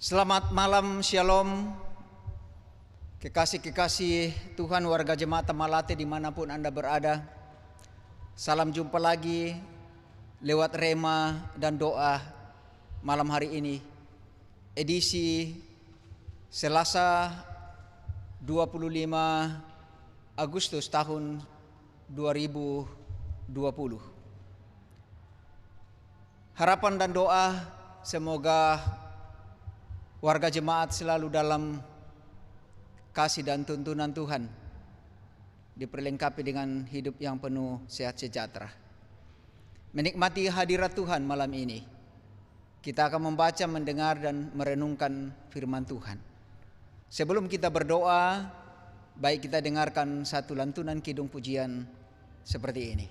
Selamat malam, shalom, kekasih-kekasih Tuhan, warga jemaat Tamalate dimanapun Anda berada. Salam jumpa lagi lewat rema dan doa malam hari ini, edisi Selasa 25 Agustus tahun 2020. Harapan dan doa semoga warga jemaat selalu dalam kasih dan tuntunan Tuhan, diperlengkapi dengan hidup yang penuh sehat sejahtera. Menikmati hadirat Tuhan malam ini, kita akan membaca, mendengar, dan merenungkan firman Tuhan. Sebelum kita berdoa, baik kita dengarkan satu lantunan kidung pujian seperti ini.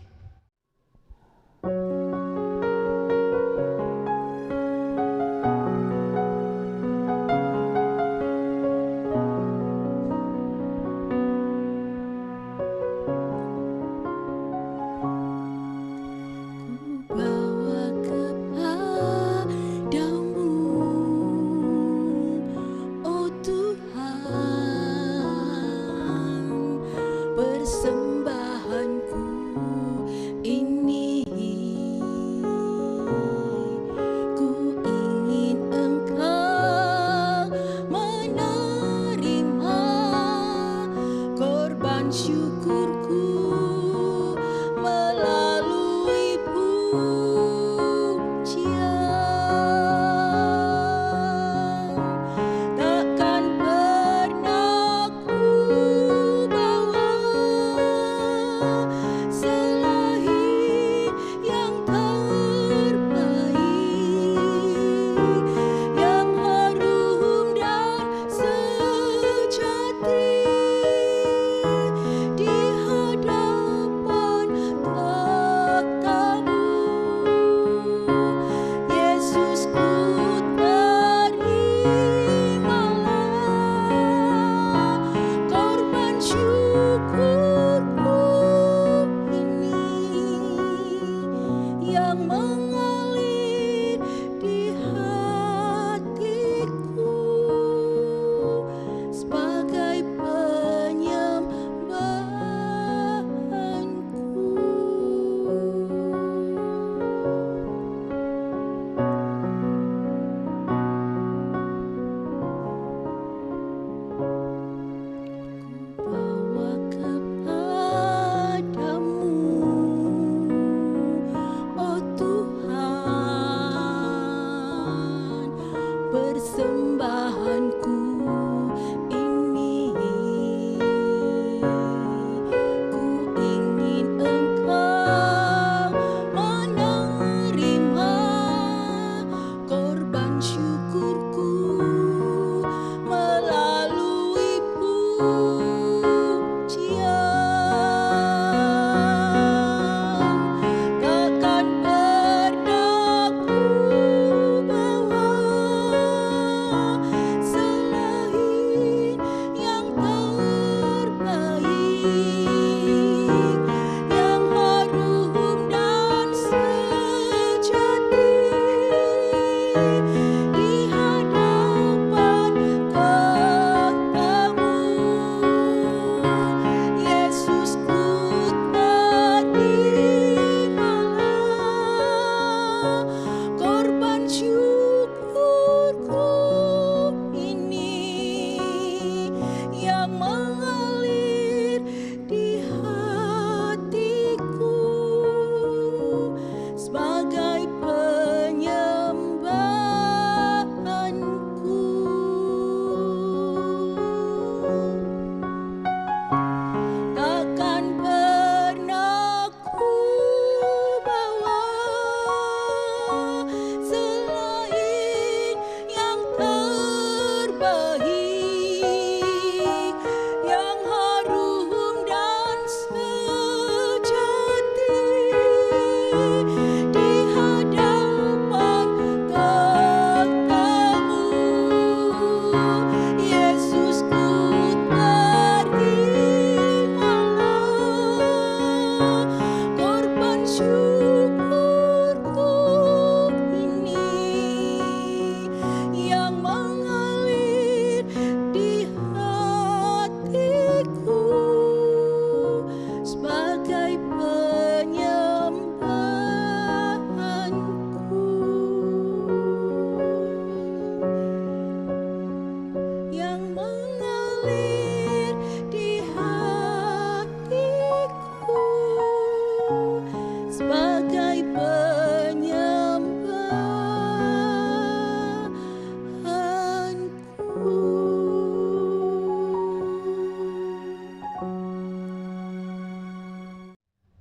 So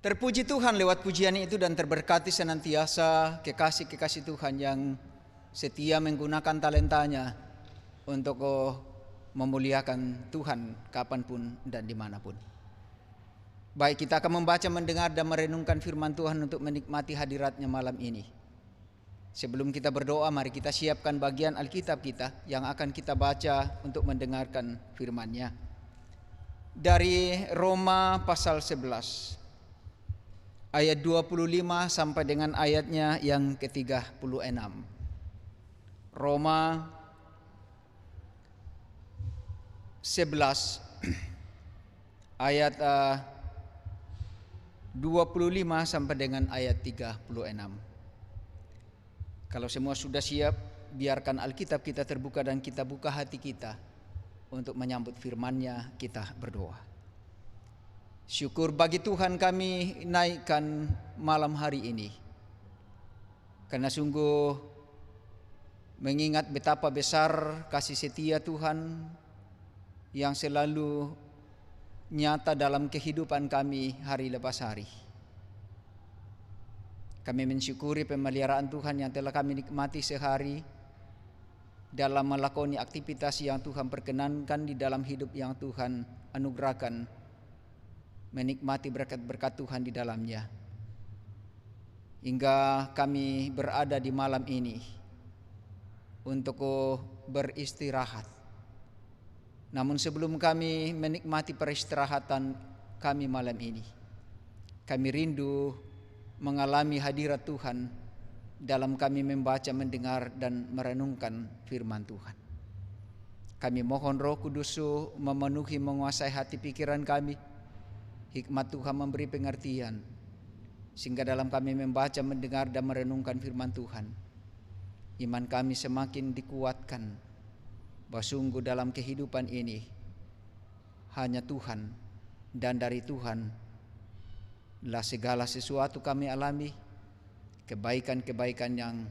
Terpuji Tuhan lewat pujian itu dan terberkati senantiasa kekasih-kekasih Tuhan yang setia menggunakan talentanya untuk memuliakan Tuhan kapanpun dan dimanapun. Baik, kita akan membaca, mendengar, dan merenungkan firman Tuhan untuk menikmati hadiratnya malam ini. Sebelum kita berdoa, mari kita siapkan bagian Alkitab kita yang akan kita baca untuk mendengarkan firman-Nya. Dari Roma pasal 11. Ayat 25 sampai dengan ayatnya yang ke-36. Roma 11 ayat 25 sampai dengan ayat 36. Kalau semua sudah siap, biarkan Alkitab kita terbuka dan kita buka hati kita untuk menyambut firman-Nya. Kita berdoa. Syukur bagi Tuhan kami naikkan malam hari ini, karena sungguh mengingat betapa besar kasih setia Tuhan yang selalu nyata dalam kehidupan kami hari lepas hari. Kami mensyukuri pemeliharaan Tuhan yang telah kami nikmati sehari dalam melakoni aktivitas yang Tuhan perkenankan di dalam hidup yang Tuhan anugerahkan, menikmati berkat-berkat Tuhan di dalamnya, hingga kami berada di malam ini untuk beristirahat. Namun sebelum kami menikmati peristirahatan kami malam ini, kami rindu mengalami hadirat Tuhan dalam kami membaca, mendengar, dan merenungkan firman Tuhan. Kami mohon Roh Kudus memenuhi, menguasai hati pikiran kami. Hikmat Tuhan memberi pengertian, sehingga dalam kami membaca, mendengar, dan merenungkan firman Tuhan, iman kami semakin dikuatkan bahwa sungguh dalam kehidupan ini hanya Tuhan dan dari Tuhan lah segala sesuatu kami alami, kebaikan-kebaikan yang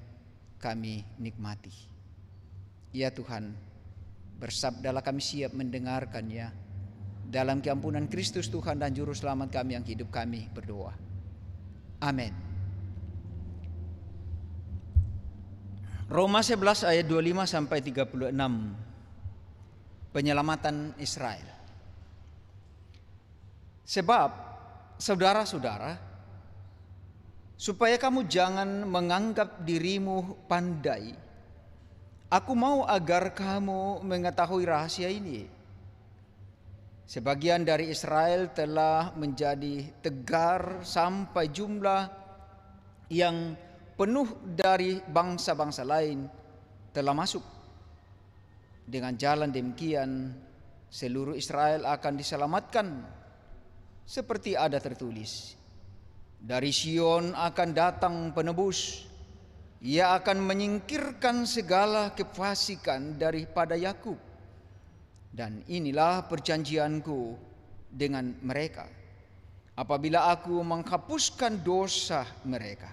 kami nikmati. Ya Tuhan, bersabdalah, kami siap mendengarkannya. Dalam keampunan Kristus Tuhan dan Juru Selamat kami yang hidup, kami berdoa. Amin. Roma 11 ayat 25 sampai 36. Penyelamatan Israel. Sebab, saudara-saudara, supaya kamu jangan menganggap dirimu pandai, aku mau agar kamu mengetahui rahasia ini. Sebagian dari Israel telah menjadi tegar sampai jumlah yang penuh dari bangsa-bangsa lain telah masuk. Dengan jalan demikian, seluruh Israel akan diselamatkan. Seperti ada tertulis, dari Sion akan datang penebus. Ia akan menyingkirkan segala kefasikan daripada Yakub. Dan inilah perjanjianku dengan mereka, apabila aku menghapuskan dosa mereka.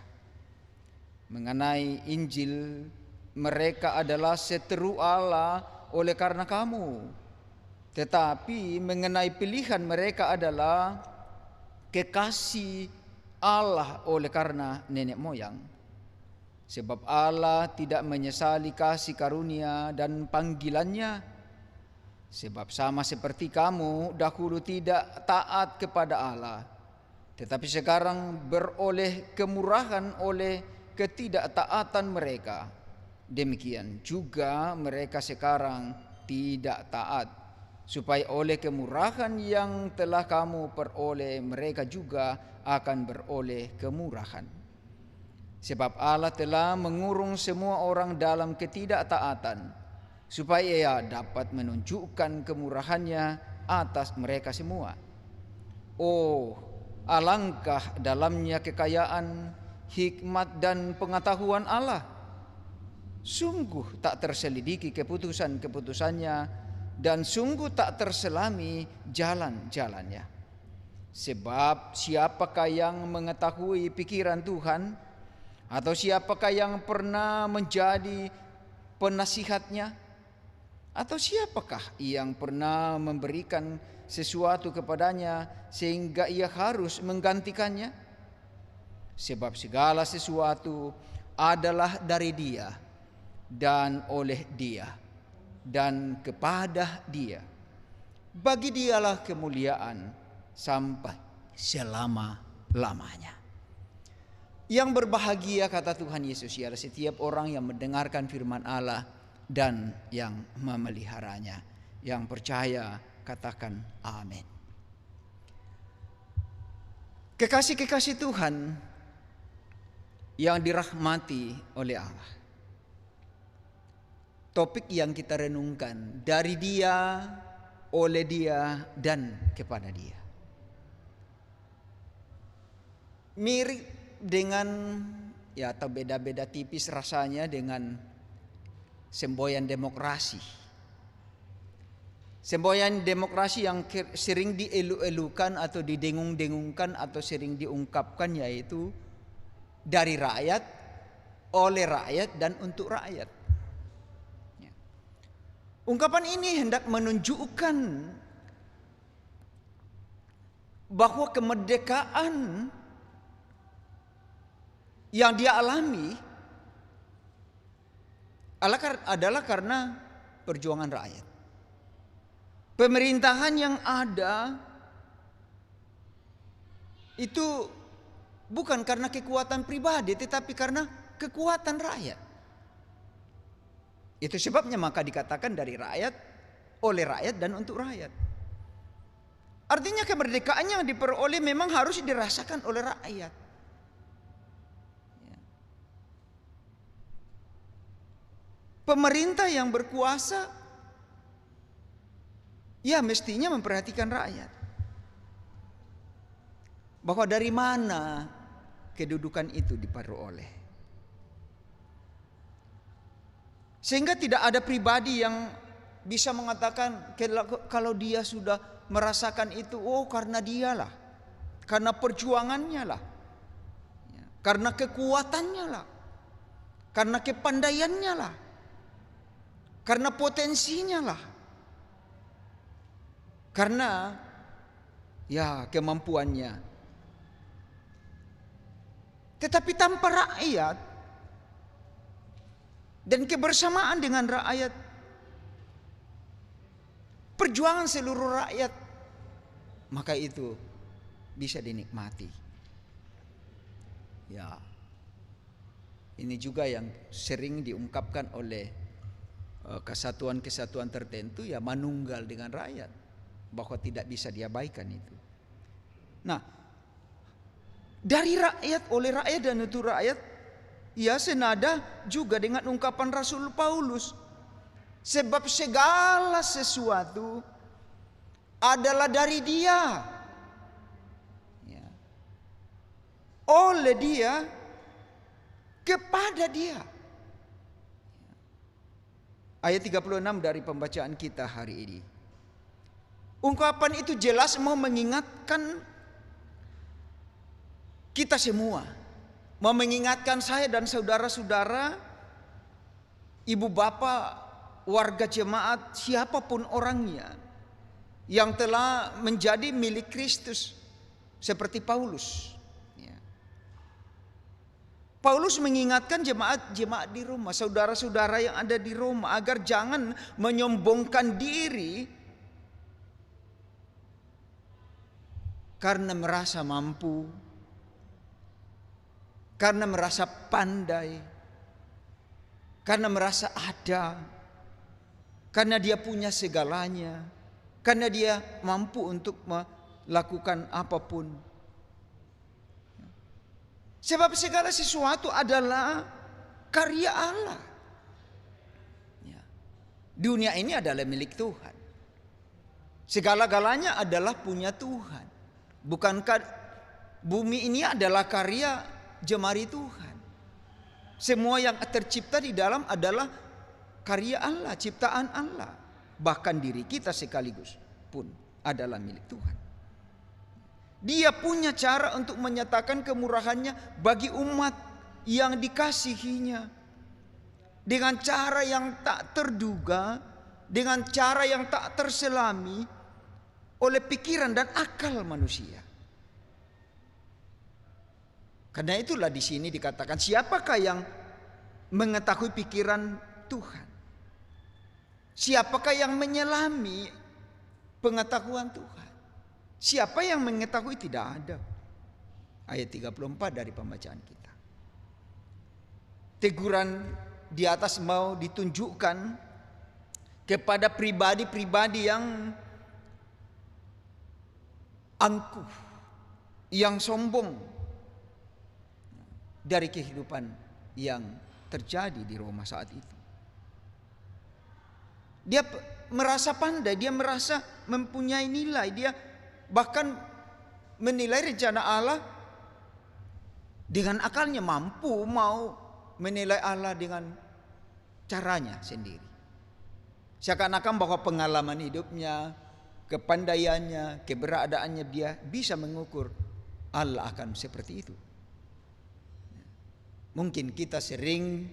Mengenai Injil, mereka adalah seteru Allah oleh karena kamu. Tetapi mengenai pilihan, mereka adalah kekasih Allah oleh karena nenek moyang. Sebab Allah tidak menyesali kasih karunia dan panggilannya. Sebab sama seperti kamu dahulu tidak taat kepada Allah, tetapi sekarang beroleh kemurahan oleh ketidaktaatan mereka, demikian juga mereka sekarang tidak taat, supaya oleh kemurahan yang telah kamu peroleh, mereka juga akan beroleh kemurahan. Sebab Allah telah mengurung semua orang dalam ketidaktaatan, supaya Ia dapat menunjukkan kemurahannya atas mereka semua. Oh, alangkah dalamnya kekayaan, hikmat, dan pengetahuan Allah. Sungguh tak terselidiki keputusan-keputusannya, dan sungguh tak terselami jalan-jalannya. Sebab siapakah yang mengetahui pikiran Tuhan? Atau siapakah yang pernah menjadi penasihatnya? Atau siapakah yang pernah memberikan sesuatu kepadanya sehingga ia harus menggantikannya? Sebab segala sesuatu adalah dari Dia dan oleh Dia dan kepada Dia. Bagi Dialah kemuliaan sampai selama-lamanya. Yang berbahagia, kata Tuhan Yesus, ialah setiap orang yang mendengarkan firman Allah dan yang memeliharanya. Yang percaya katakan amin. Kekasih-kekasih Tuhan yang dirahmati oleh Allah. Topik yang kita renungkan, dari Dia, oleh Dia, dan kepada Dia. Mirip dengan, atau beda-beda tipis rasanya dengan semboyan demokrasi. Semboyan demokrasi yang sering dielu-elukan atau didengung-dengungkan atau sering diungkapkan, yaitu dari rakyat, oleh rakyat, dan untuk rakyat. Ungkapan ini hendak menunjukkan bahwa kemerdekaan yang dia alami adalah karena perjuangan rakyat. Pemerintahan yang ada itu bukan karena kekuatan pribadi, tetapi karena kekuatan rakyat. Itu sebabnya maka dikatakan dari rakyat, oleh rakyat, dan untuk rakyat. Artinya kemerdekaan yang diperoleh memang harus dirasakan oleh rakyat. Pemerintah yang berkuasa mestinya memperhatikan rakyat. Bahwa dari mana kedudukan itu diperoleh. Sehingga tidak ada pribadi yang bisa mengatakan kalau dia sudah merasakan itu, karena dialah, karena perjuangannya lah, karena kekuatannya lah, karena kepandaiannya lah, karena potensinya lah, karena kemampuannya. Tetapi tanpa rakyat dan kebersamaan dengan rakyat, perjuangan seluruh rakyat, maka itu bisa dinikmati. Ini juga yang sering diungkapkan oleh kesatuan-kesatuan tertentu, manunggal dengan rakyat, bahwa tidak bisa diabaikan itu. Nah, dari rakyat, oleh rakyat, dan untuk rakyat, senada juga dengan ungkapan Rasul Paulus. Sebab segala sesuatu adalah dari Dia, oleh Dia, kepada Dia. Ayat 36 dari pembacaan kita hari ini. Ungkapan itu jelas mau mengingatkan kita semua, mau mengingatkan saya dan saudara-saudara, ibu bapak, warga jemaat, siapapun orangnya yang telah menjadi milik Kristus seperti Paulus. Paulus mengingatkan jemaat-jemaat di Roma, saudara-saudara yang ada di Roma, agar jangan menyombongkan diri karena merasa mampu, karena merasa pandai, karena merasa ada, karena dia punya segalanya, karena dia mampu untuk melakukan apapun. Sebab segala sesuatu adalah karya Allah. Dunia ini adalah milik Tuhan. Segala-galanya adalah punya Tuhan. Bukankah bumi ini adalah karya jemari Tuhan? Semua yang tercipta di dalam adalah karya Allah, ciptaan Allah. Bahkan diri kita sekaligus pun adalah milik Tuhan. Dia punya cara untuk menyatakan kemurahannya bagi umat yang dikasihinya, dengan cara yang tak terduga, dengan cara yang tak terselami, oleh pikiran dan akal manusia. Karena itulah di sini dikatakan, siapakah yang mengetahui pikiran Tuhan? Siapakah yang menyelami pengetahuan Tuhan? Siapa yang mengetahui? Tidak ada. Ayat 34 dari pembacaan kita. Teguran di atas mau ditunjukkan kepada pribadi-pribadi yang angkuh, yang sombong dari kehidupan yang terjadi di Roma saat itu. Dia merasa pandai, dia merasa mempunyai nilai, dia bahkan menilai rencana Allah dengan akalnya, mampu mau menilai Allah dengan caranya sendiri. Seakan-akan bahwa pengalaman hidupnya, kepandaiannya, keberadaannya, dia bisa mengukur Allah akan seperti itu. Mungkin kita sering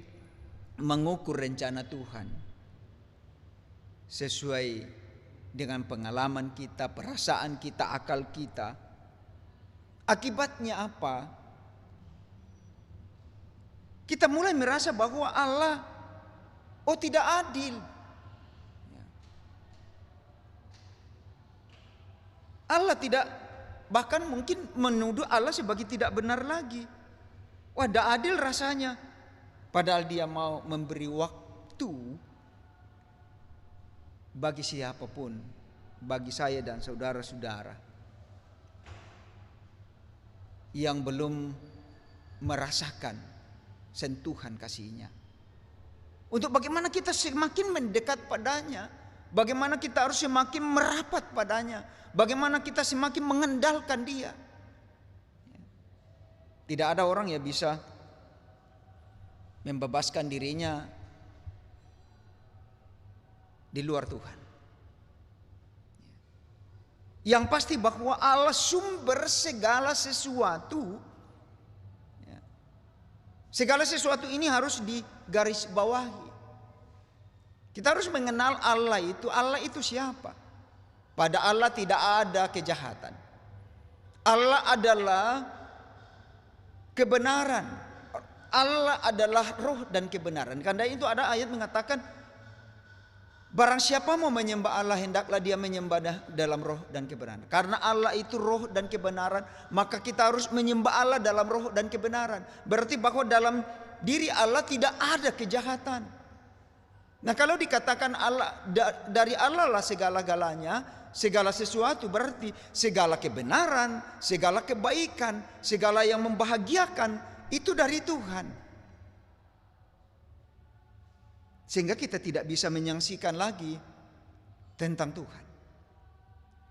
mengukur rencana Tuhan sesuai dengan pengalaman kita, perasaan kita, akal kita. Akibatnya apa? Kita mulai merasa bahwa Allah tidak adil. Allah tidak, bahkan mungkin menuduh Allah sebagai tidak benar lagi. Wah, tidak adil rasanya. Padahal dia mau memberi waktu bagi siapapun, bagi saya dan saudara-saudara yang belum merasakan sentuhan kasih-Nya, untuk bagaimana kita semakin mendekat padanya, bagaimana kita harus semakin merapat padanya, bagaimana kita semakin mengandalkan Dia. Tidak ada orang yang bisa membebaskan dirinya di luar Tuhan. Yang pasti bahwa Allah sumber segala sesuatu. Segala sesuatu ini harus digarisbawahi. Kita harus mengenal Allah itu. Allah itu siapa? Pada Allah tidak ada kejahatan. Allah adalah kebenaran. Allah adalah roh dan kebenaran. Karena itu ada ayat mengatakan, barang siapa mau menyembah Allah, hendaklah dia menyembah dalam roh dan kebenaran. Karena Allah itu roh dan kebenaran, maka kita harus menyembah Allah dalam roh dan kebenaran. Berarti bahwa dalam diri Allah tidak ada kejahatan. Nah, kalau dikatakan Allah, dari Allah lah segala-galanya, segala sesuatu, berarti segala kebenaran, segala kebaikan, segala yang membahagiakan itu dari Tuhan. Sehingga kita tidak bisa menyaksikan lagi tentang Tuhan.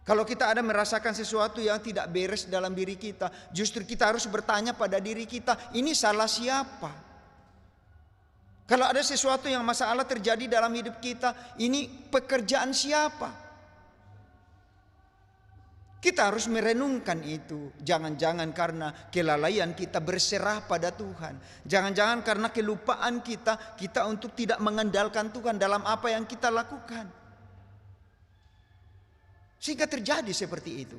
Kalau kita ada merasakan sesuatu yang tidak beres dalam diri kita, justru kita harus bertanya pada diri kita, ini salah siapa? Kalau ada sesuatu yang masalah terjadi dalam hidup kita, ini pekerjaan siapa? Kita harus merenungkan itu. Jangan-jangan karena kelalaian kita berserah pada Tuhan. Jangan-jangan karena kelupaan kita untuk tidak mengandalkan Tuhan dalam apa yang kita lakukan. Sehingga terjadi seperti itu.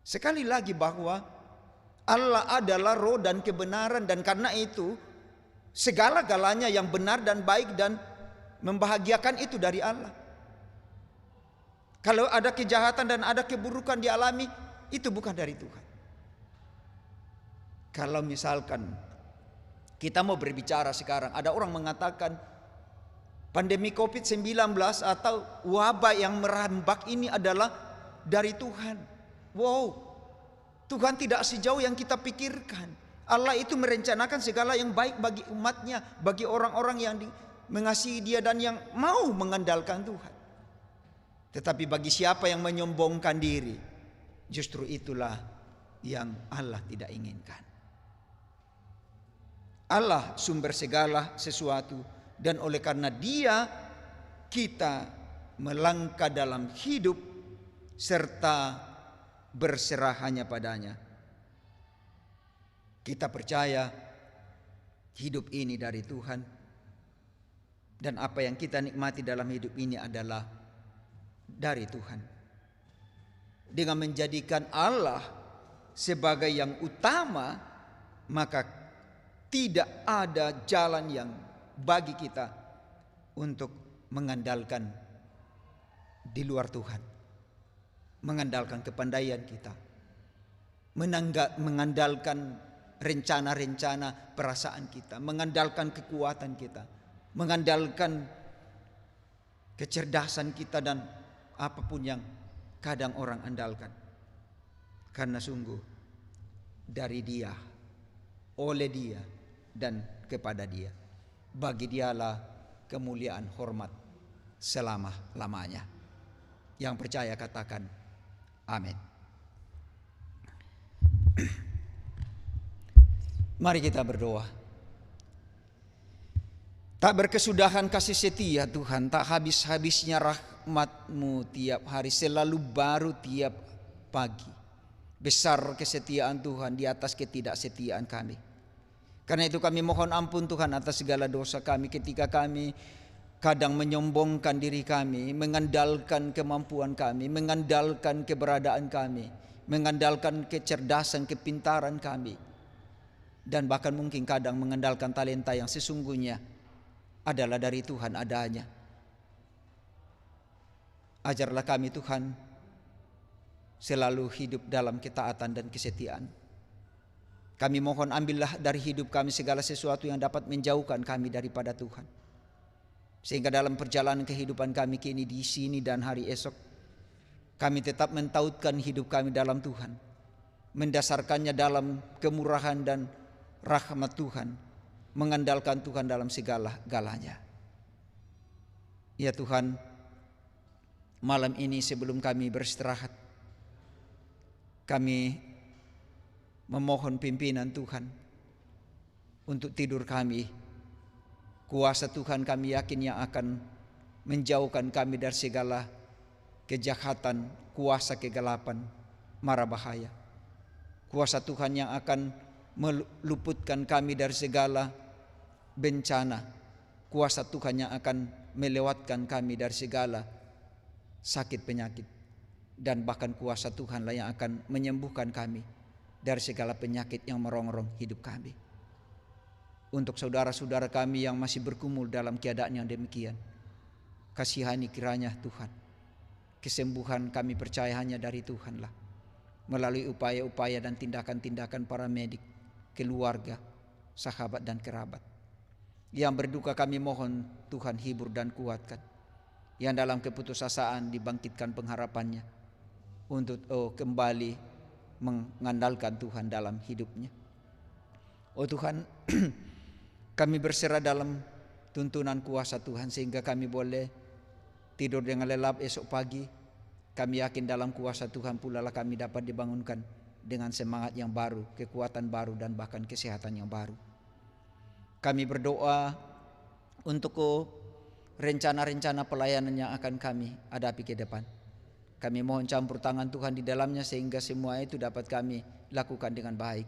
Sekali lagi bahwa Allah adalah roh dan kebenaran, dan karena itu segala-galanya yang benar dan baik dan membahagiakan itu dari Allah. Kalau ada kejahatan dan ada keburukan dialami, itu bukan dari Tuhan. Kalau misalkan kita mau berbicara sekarang, ada orang mengatakan pandemi COVID-19 atau wabah yang merambak ini adalah dari Tuhan. Wow, Tuhan tidak sejauh yang kita pikirkan. Allah itu merencanakan segala yang baik bagi umatnya, bagi orang-orang yang mengasihi Dia dan yang mau mengandalkan Tuhan. Tetapi bagi siapa yang menyombongkan diri, justru itulah yang Allah tidak inginkan. Allah sumber segala sesuatu, dan oleh karena Dia kita melangkah dalam hidup serta berserah hanya padanya. Kita percaya hidup ini dari Tuhan, dan apa yang kita nikmati dalam hidup ini adalah dari Tuhan. dengan menjadikan Allah sebagai yang utama, maka tidak ada jalan yang bagi kita untuk mengandalkan di luar Tuhan, mengandalkan kepandaian kita, mengandalkan rencana-rencana perasaan kita, mengandalkan kekuatan kita, mengandalkan kecerdasan kita dan apapun yang kadang orang andalkan. Karena sungguh dari Dia, oleh Dia, dan kepada Dia, bagi Dialah kemuliaan hormat selama-lamanya. Yang percaya katakan amin. Mari kita berdoa. Tak berkesudahan kasih setia Tuhan, tak habis-habisnya rahmat-Mu tiap hari, selalu baru tiap pagi. Besar kesetiaan Tuhan di atas ketidaksetiaan kami. Karena itu kami mohon ampun Tuhan atas segala dosa kami ketika kami kadang menyombongkan diri kami, mengandalkan kemampuan kami, mengandalkan keberadaan kami, mengandalkan kecerdasan, kepintaran kami, dan bahkan mungkin kadang mengandalkan talenta yang sesungguhnya adalah dari Tuhan adanya. Ajarlah kami Tuhan selalu hidup dalam ketaatan dan kesetiaan. Kami mohon ambillah dari hidup kami segala sesuatu yang dapat menjauhkan kami daripada Tuhan. Sehingga dalam perjalanan kehidupan kami kini di sini dan hari esok, kami tetap mentautkan hidup kami dalam Tuhan, mendasarkannya dalam kemurahan dan rahmat Tuhan, mengandalkan Tuhan dalam segala-galanya. Ya Tuhan, malam ini sebelum kami beristirahat, kami memohon pimpinan Tuhan untuk tidur kami. Kuasa Tuhan kami yakin yang akan menjauhkan kami dari segala kejahatan, kuasa kegelapan, mara bahaya. Kuasa Tuhan yang akan meluputkan kami dari segala bencana. Kuasa Tuhan yang akan melewatkan kami dari segala sakit penyakit. Dan bahkan kuasa Tuhanlah yang akan menyembuhkan kami dari segala penyakit yang merongrong hidup kami. Untuk saudara-saudara kami yang masih bergumul dalam keadaan yang demikian, kasihani kiranya Tuhan. Kesembuhan kami percaya hanya dari Tuhanlah, melalui upaya-upaya dan tindakan-tindakan para medik, keluarga, sahabat dan kerabat. Yang berduka kami mohon Tuhan hibur dan kuatkan. Yang dalam keputusasaan dibangkitkan pengharapannya untuk kembali mengandalkan Tuhan dalam hidupnya. Oh Tuhan, kami berserah dalam tuntunan kuasa Tuhan sehingga kami boleh tidur dengan lelap esok pagi. Kami yakin dalam kuasa Tuhan pula lah kami dapat dibangunkan dengan semangat yang baru, kekuatan baru dan bahkan kesehatan yang baru. Kami berdoa untuk rencana-rencana pelayanan yang akan kami hadapi ke depan. Kami mohon campur tangan Tuhan di dalamnya sehingga semua itu dapat kami lakukan dengan baik.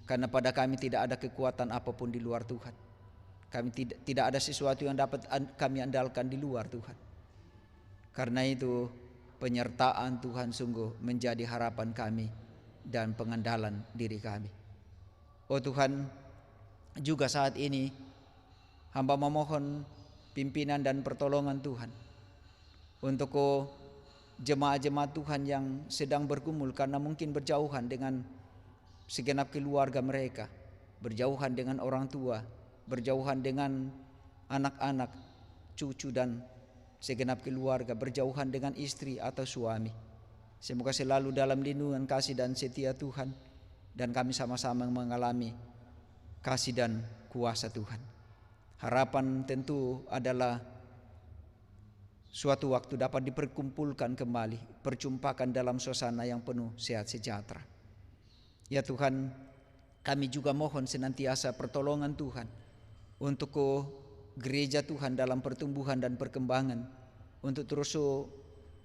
Karena pada kami tidak ada kekuatan apapun di luar Tuhan. Kami tidak ada sesuatu yang dapat kami andalkan di luar Tuhan. Karena itu penyertaan Tuhan sungguh menjadi harapan kami dan pengandalan diri kami. Oh Tuhan, juga saat ini hamba memohon pimpinan dan pertolongan Tuhan untuk jemaat-jemaat Tuhan yang sedang bergumul karena mungkin berjauhan dengan segenap keluarga mereka, berjauhan dengan orang tua, berjauhan dengan anak-anak, cucu dan segenap keluarga, berjauhan dengan istri atau suami. Semoga selalu dalam lindungan kasih dan setia Tuhan, dan kami sama-sama mengalami kasih dan kuasa Tuhan. Harapan tentu adalah suatu waktu dapat diperkumpulkan kembali, perjumpakan dalam suasana yang penuh sehat sejahtera. Ya Tuhan, kami juga mohon senantiasa pertolongan Tuhan untuk gereja Tuhan dalam pertumbuhan dan perkembangan, untuk terus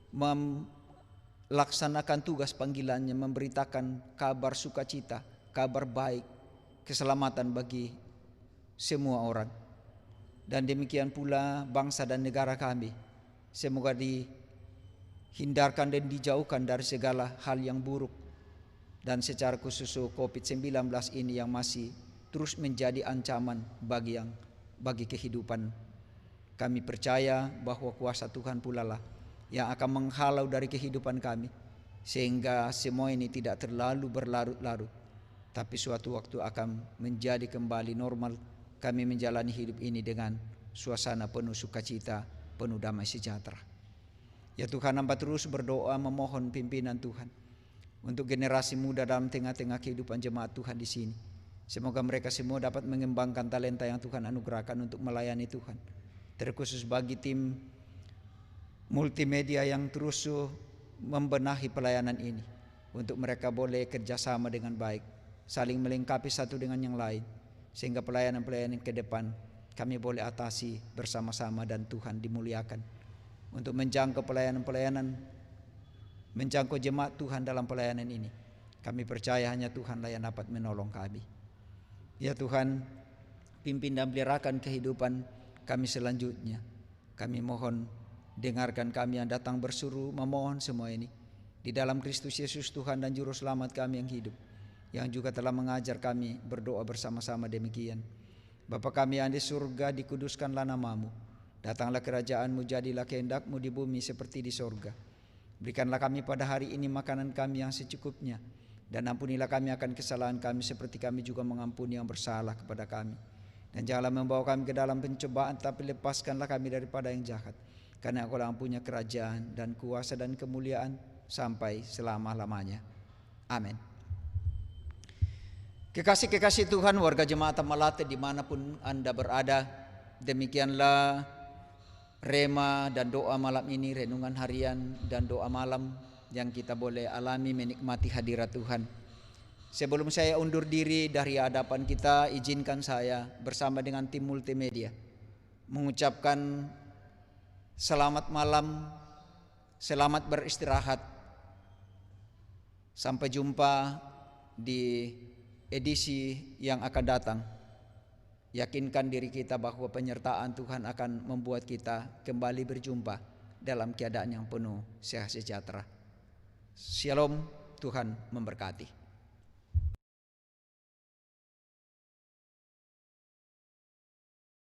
melaksanakan tugas panggilannya, memberitakan kabar sukacita, kabar baik, keselamatan bagi semua orang. Dan demikian pula bangsa dan negara kami, semoga hindarkan dan dijauhkan dari segala hal yang buruk, dan secara khusus COVID-19 ini yang masih terus menjadi ancaman bagi kehidupan. Kami percaya bahwa kuasa Tuhan pula lah yang akan menghalau dari kehidupan kami, sehingga semua ini tidak terlalu berlarut-larut, tapi suatu waktu akan menjadi kembali normal. Kami menjalani hidup ini dengan suasana penuh sukacita, penuh damai sejahtera. Ya Tuhan, hamba terus berdoa memohon pimpinan Tuhan untuk generasi muda dalam tengah-tengah kehidupan jemaat Tuhan di sini. Semoga mereka semua dapat mengembangkan talenta yang Tuhan anugerahkan untuk melayani Tuhan. Terkhusus bagi tim multimedia yang terus membenahi pelayanan ini, untuk mereka boleh kerjasama dengan baik, saling melengkapi satu dengan yang lain, sehingga pelayanan-pelayanan ke depan kami boleh atasi bersama-sama dan Tuhan dimuliakan. Untuk menjangkau pelayanan-pelayanan, menjangkau jemaat Tuhan dalam pelayanan ini, kami percaya hanya Tuhanlah yang dapat menolong kami. Ya Tuhan, pimpin dan peliharakan kehidupan kami selanjutnya. Kami mohon, dengarkan kami yang datang bersuruh memohon semua ini di dalam Kristus Yesus Tuhan dan Juru Selamat kami yang hidup, yang juga telah mengajar kami berdoa bersama-sama demikian. Bapa kami yang di surga, dikuduskanlah namamu. Datanglah kerajaan-Mu, jadilah kehendak-Mu di bumi seperti di sorga. Berikanlah kami pada hari ini makanan kami yang secukupnya, dan ampunilah kami akan kesalahan kami seperti kami juga mengampuni yang bersalah kepada kami. Dan janganlah membawa kami ke dalam pencobaan, tapi lepaskanlah kami daripada yang jahat. Karena Engkau yang punya kerajaan dan kuasa dan kemuliaan sampai selama-lamanya. Amin. Kekasih-kekasih Tuhan, warga jemaat Tamalate dimanapun Anda berada, demikianlah rema dan doa malam ini, renungan harian dan doa malam yang kita boleh alami menikmati hadirat Tuhan. Sebelum saya undur diri dari hadapan kita, izinkan saya bersama dengan tim multimedia mengucapkan selamat malam, selamat beristirahat. Sampai jumpa di edisi yang akan datang. Yakinkan diri kita bahwa penyertaan Tuhan akan membuat kita kembali berjumpa dalam keadaan yang penuh sehat sejahtera. Shalom, Tuhan memberkati.